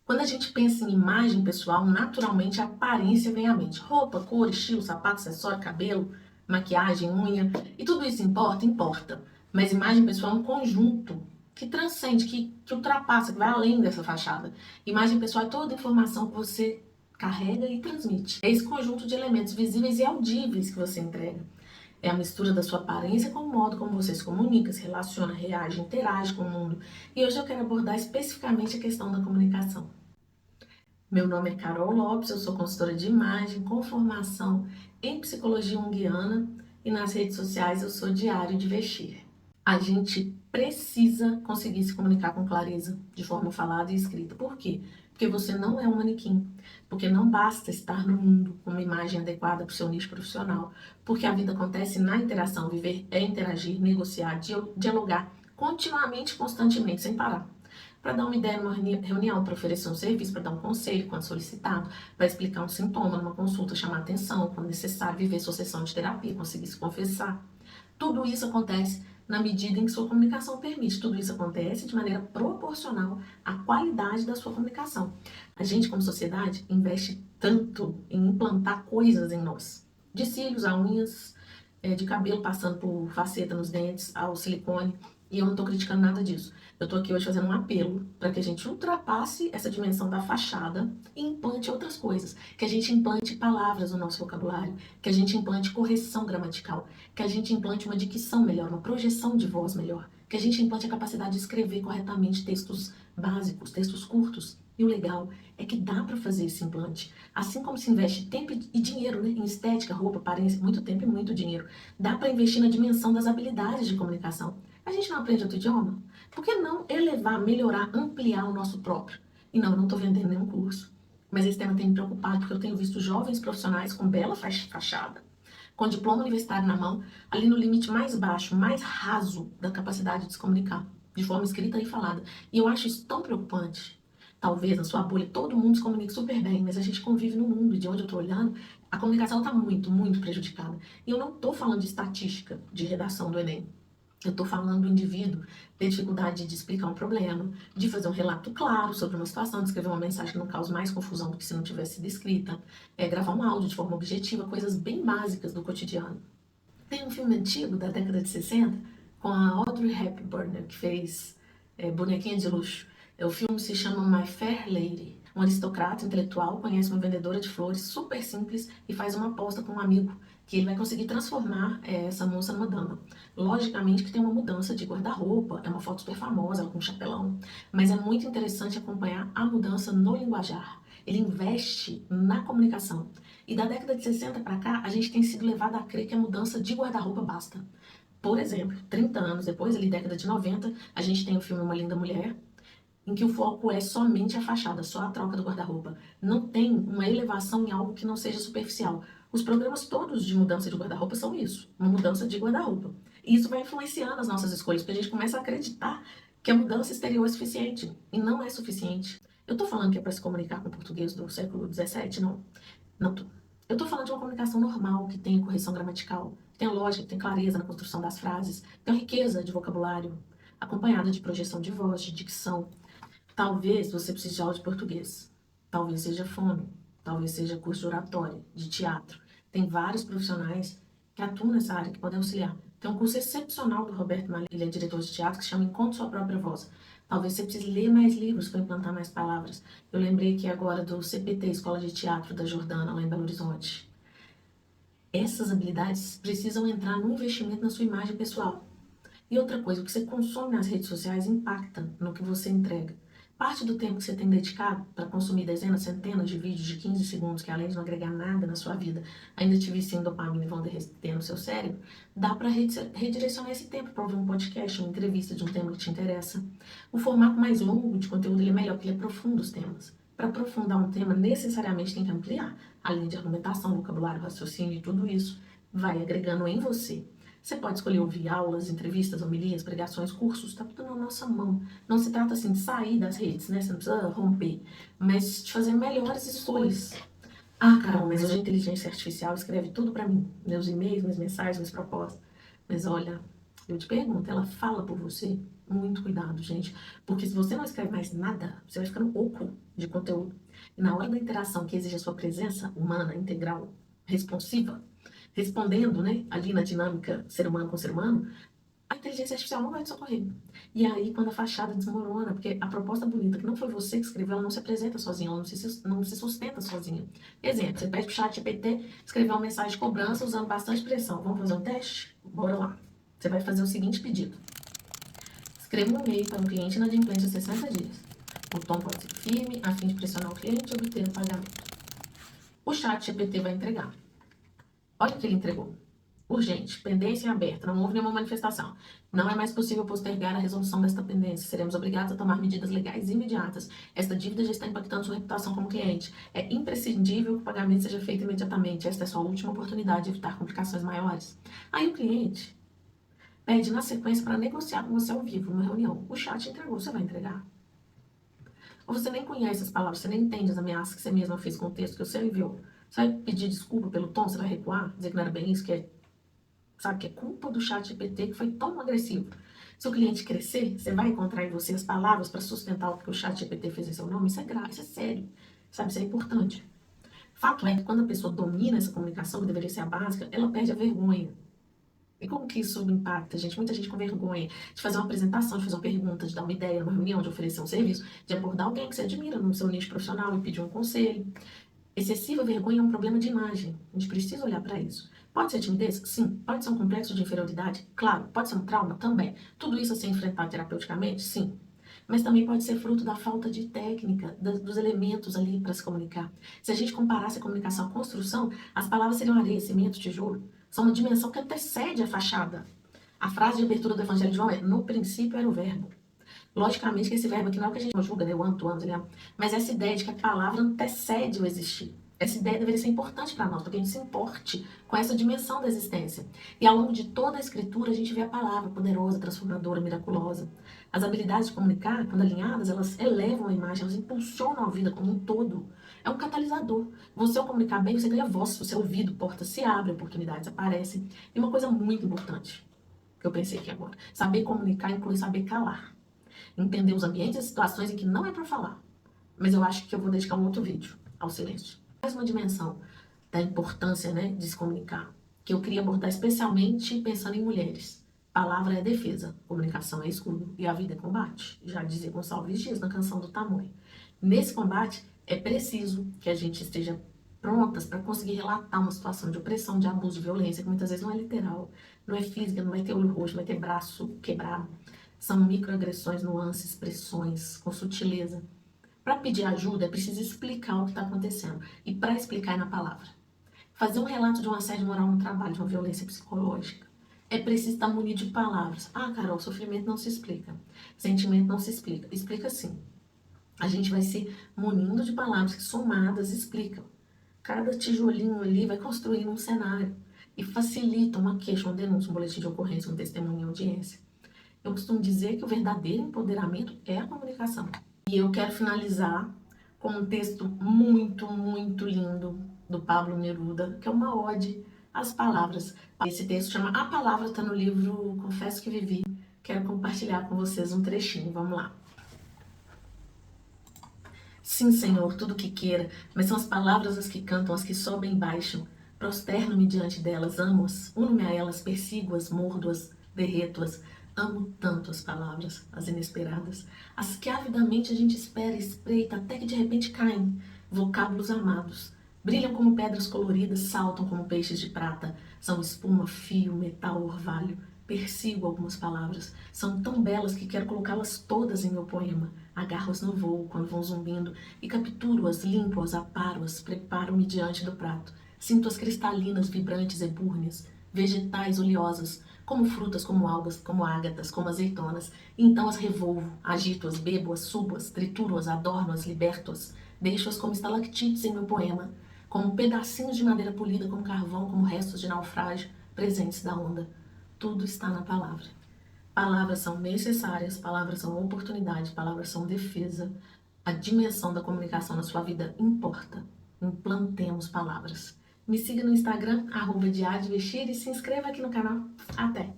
Quando a gente pensa em imagem pessoal, naturalmente a aparência vem à mente. Roupa, cor, estilo, sapato, acessório, cabelo, maquiagem, unha. E tudo isso importa? Importa. Mas imagem pessoal é um conjunto que transcende, que ultrapassa, que vai além dessa fachada. Imagem pessoal é toda a informação que você carrega e transmite. É esse conjunto de elementos visíveis e audíveis que você entrega. É a mistura da sua aparência com o modo como você se comunica, se relaciona, reage, interage com o mundo. E hoje eu quero abordar especificamente a questão da comunicação. Meu nome é Carol Lopes, eu sou consultora de imagem com formação em psicologia junguiana e nas redes sociais eu sou Diário de Vestir. A gente precisa conseguir se comunicar com clareza, de forma falada e escrita. Por quê? Porque você não é um manequim. Porque não basta estar no mundo com uma imagem adequada para o seu nicho profissional. Porque a vida acontece na interação. Viver é interagir, negociar, dialogar continuamente, constantemente, sem parar. Para dar uma ideia numa reunião, para oferecer um serviço, para dar um conselho quando solicitado, para explicar um sintoma numa consulta, chamar atenção quando necessário, viver sua sessão de terapia, conseguir se confessar. Tudo isso acontece na medida em que sua comunicação permite. Tudo isso acontece de maneira proporcional à qualidade da sua comunicação. A gente, como sociedade, investe tanto em implantar coisas em nós. De cílios a unhas, de cabelo passando por faceta nos dentes, ao silicone. E eu não estou criticando nada disso. Eu estou aqui hoje fazendo um apelo para que a gente ultrapasse essa dimensão da fachada e implante outras coisas. Que a gente implante palavras no nosso vocabulário, que a gente implante correção gramatical, que a gente implante uma dicção melhor, uma projeção de voz melhor, que a gente implante a capacidade de escrever corretamente textos básicos, textos curtos. E o legal é que dá para fazer esse implante. Assim como se investe tempo e dinheiro, né, em estética, roupa, aparência, muito tempo e muito dinheiro, dá para investir na dimensão das habilidades de comunicação. A gente não aprende outro idioma? Por que não elevar, melhorar, ampliar o nosso próprio? E não, eu não estou vendendo nenhum curso. Mas esse tema tem me preocupado porque eu tenho visto jovens profissionais com bela fachada, com diploma universitário na mão, ali no limite mais baixo, mais raso da capacidade de se comunicar, de forma escrita e falada. E eu acho isso tão preocupante. Talvez na sua bolha todo mundo se comunique super bem, mas a gente convive no mundo e de onde eu estou olhando, a comunicação está muito, muito prejudicada. E eu não estou falando de estatística de redação do Enem. Eu estou falando do indivíduo ter dificuldade de explicar um problema, de fazer um relato claro sobre uma situação, de escrever uma mensagem que não cause mais confusão do que se não tivesse sido escrita, gravar um áudio de forma objetiva, coisas bem básicas do cotidiano. Tem um filme antigo da década de 60 com a Audrey Hepburn, que fez Bonequinha de Luxo. O filme se chama My Fair Lady. Um aristocrata intelectual conhece uma vendedora de flores super simples e faz uma aposta com um amigo que ele vai conseguir transformar essa moça numa dama. Logicamente que tem uma mudança de guarda-roupa, é uma foto super famosa, ela com um chapelão, mas é muito interessante acompanhar a mudança no linguajar. Ele investe na comunicação. E da década de 60 para cá, a gente tem sido levado a crer que a mudança de guarda-roupa basta. Por exemplo, 30 anos depois, ali década de 90, a gente tem o filme Uma Linda Mulher, em que o foco é somente a fachada, só a troca do guarda-roupa. Não tem uma elevação em algo que não seja superficial. Os programas todos de mudança de guarda-roupa são isso, uma mudança de guarda-roupa. E isso vai influenciando as nossas escolhas, porque a gente começa a acreditar que a mudança exterior é suficiente, e não é suficiente. Eu estou falando que é para se comunicar com o português do século XVII? Não. Não tô. Eu estou falando de uma comunicação normal, que tenha correção gramatical, que tenha lógica, que tenha clareza na construção das frases, que tenha riqueza de vocabulário, acompanhada de projeção de voz, de dicção. Talvez você precise de aula de português. Talvez seja fono. Talvez seja curso de oratória, de teatro. Tem vários profissionais que atuam nessa área, que podem auxiliar. Tem um curso excepcional do Roberto Malha, ele é diretor de teatro, que se chama Encontre Sua Própria Voz. Talvez você precise ler mais livros para implantar mais palavras. Eu lembrei aqui agora do CPT, Escola de Teatro da Jordana, lá em Belo Horizonte. Essas habilidades precisam entrar no investimento na sua imagem pessoal. E outra coisa, o que você consome nas redes sociais impacta no que você entrega. Parte do tempo que você tem dedicado para consumir dezenas, centenas de vídeos de 15 segundos, que além de não agregar nada na sua vida, ainda te viciam em dopamina e vão derreter no seu cérebro, dá para redirecionar esse tempo para ouvir um podcast, uma entrevista de um tema que te interessa. O formato mais longo de conteúdo ele é melhor, porque ele aprofunda os temas. Para aprofundar um tema, necessariamente tem que ampliar. Além de argumentação, vocabulário, raciocínio e tudo isso, vai agregando em você. Você pode escolher ouvir aulas, entrevistas, homilias, pregações, cursos, está tudo na nossa mão. Não se trata assim de sair das redes, né? Você não precisa romper, mas de fazer melhores escolhas. Ah, Carol, mas hoje a inteligência artificial escreve tudo para mim. Meus e-mails, minhas mensagens, minhas propostas. Mas olha, Eu te pergunto, ela fala por você? Muito cuidado, gente. Porque se você não escreve mais nada, você vai ficando oco de conteúdo. E na hora da interação que exige a sua presença humana, integral, responsiva, respondendo, né, ali na dinâmica ser humano com ser humano, a inteligência artificial não vai te socorrer. E aí, quando a fachada desmorona, porque a proposta bonita, que não foi você que escreveu, ela não se apresenta sozinha, ela não se sustenta sozinha. Exemplo, você pede pro chat GPT escrever uma mensagem de cobrança usando bastante pressão. Vamos fazer um teste? Bora lá. Você vai fazer o seguinte pedido. Escreva um e-mail para um cliente inadimplente a 60 dias. O tom pode ser firme, a fim de pressionar o cliente e obter o pagamento. O chat GPT vai entregar. Olha o que ele entregou. Urgente, pendência aberta, não houve nenhuma manifestação. Não é mais possível postergar a resolução desta pendência. Seremos obrigados a tomar medidas legais imediatas. Esta dívida já está impactando sua reputação como cliente. É imprescindível que o pagamento seja feito imediatamente. Esta é sua última oportunidade de evitar complicações maiores. Aí o cliente pede na sequência para negociar com você ao vivo, numa reunião. O chat entregou, você vai entregar? Ou você nem conhece as palavras, você nem entende as ameaças que você mesma fez com o texto que você enviou. Você vai pedir desculpa pelo tom, você vai recuar, dizer que não era bem isso, que é, sabe, que é culpa do chat GPT que foi tão agressivo. Se o cliente crescer, você vai encontrar em você as palavras para sustentar o que o chat GPT fez em seu nome. Isso é grave, isso é sério, sabe, isso é importante. Fato é que quando a pessoa domina essa comunicação, que deveria ser a básica, ela perde a vergonha. E como que isso impacta, gente? Muita gente com vergonha de fazer uma apresentação, de fazer uma pergunta, de dar uma ideia numa reunião, de oferecer um serviço, de abordar alguém que você admira no seu nicho profissional e pedir um conselho. Excessiva vergonha é um problema de imagem. A gente precisa olhar para isso. Pode ser timidez? Sim. Pode ser um complexo de inferioridade? Claro. Pode ser um trauma? Também. Tudo isso a ser enfrentado terapeuticamente? Sim. Mas também pode ser fruto da falta de técnica, dos elementos ali para se comunicar. Se a gente comparasse a comunicação à construção, as palavras seriam areia, cimento, tijolo. São uma dimensão que antecede a fachada. A frase de abertura do Evangelho de João é: no princípio era o verbo. Logicamente que esse verbo aqui não é o que a gente julga, né? O amo, tu amas, ele ama. Mas essa ideia de que a palavra antecede o existir. Essa ideia deveria ser importante para nós, para que a gente se importe com essa dimensão da existência. E ao longo de toda a escritura, a gente vê a palavra poderosa, transformadora, miraculosa. As habilidades de comunicar, quando alinhadas, elas elevam a imagem, elas impulsionam a vida como um todo. É um catalisador. Você, ao comunicar bem, você ganha voz, se você é ouvido, portas se abrem, oportunidades aparecem. E uma coisa muito importante, que eu pensei aqui agora, saber comunicar inclui saber calar. Entender os ambientes e situações em que não é para falar. Mas eu acho que eu vou dedicar um outro vídeo ao silêncio. Mais uma dimensão da importância, né, de se comunicar, que eu queria abordar especialmente pensando em mulheres. Palavra é defesa, comunicação é escudo e a vida é combate. Já dizia Gonçalves Dias na canção do Tamoio. Nesse combate é preciso que a gente esteja prontas para conseguir relatar uma situação de opressão, de abuso, de violência, que muitas vezes não é literal, não é física, não vai ter olho roxo, não vai ter braço quebrado. São microagressões, nuances, expressões, com sutileza. Para pedir ajuda é preciso explicar o que está acontecendo. E para explicar é na palavra. Fazer um relato de um assédio moral no trabalho, de uma violência psicológica, é preciso estar munido de palavras. Ah, Carol, sofrimento não se explica. Sentimento não se explica. Explica sim. A gente vai se munindo de palavras que somadas explicam. Cada tijolinho ali vai construindo um cenário e facilita uma queixa, uma denúncia, um boletim de ocorrência, um testemunho em audiência. Eu costumo dizer que o verdadeiro empoderamento é a comunicação. E eu quero finalizar com um texto muito, muito lindo do Pablo Neruda, que é uma ode às palavras. Esse texto chama A Palavra, está no livro Confesso que Vivi. Quero compartilhar com vocês um trechinho, vamos lá. Sim, Senhor, tudo o que queira, mas são as palavras as que cantam, as que sobem e baixam. Prosterno-me diante delas, amo-as, uno-me a elas, persigo-as, mordo-as, derreto-as. Amo tanto as palavras, as inesperadas, as que avidamente a gente espera e espreita até que de repente caem, vocábulos amados. Brilham como pedras coloridas, saltam como peixes de prata, são espuma, fio, metal, orvalho. Persigo algumas palavras, são tão belas que quero colocá-las todas em meu poema. Agarro-as no voo quando vão zumbindo e capturo-as, limpo-as, aparo-as, preparo-me diante do prato. Sinto-as cristalinas, vibrantes, ebúrneas, vegetais oleosas, como frutas, como algas, como ágatas, como azeitonas. E então as revolvo, agito-as, bebo-as, subo-as, trituro-as, adorno-as, liberto-as. Deixo-as como estalactites em meu poema, como pedacinhos de madeira polida, como carvão, como restos de naufrágio, presentes da onda. Tudo está na palavra. Palavras são necessárias, palavras são oportunidade, palavras são defesa. A dimensão da comunicação na sua vida importa. Implantemos palavras. Me siga no Instagram, @diariodevestir, e se inscreva aqui no canal. Até!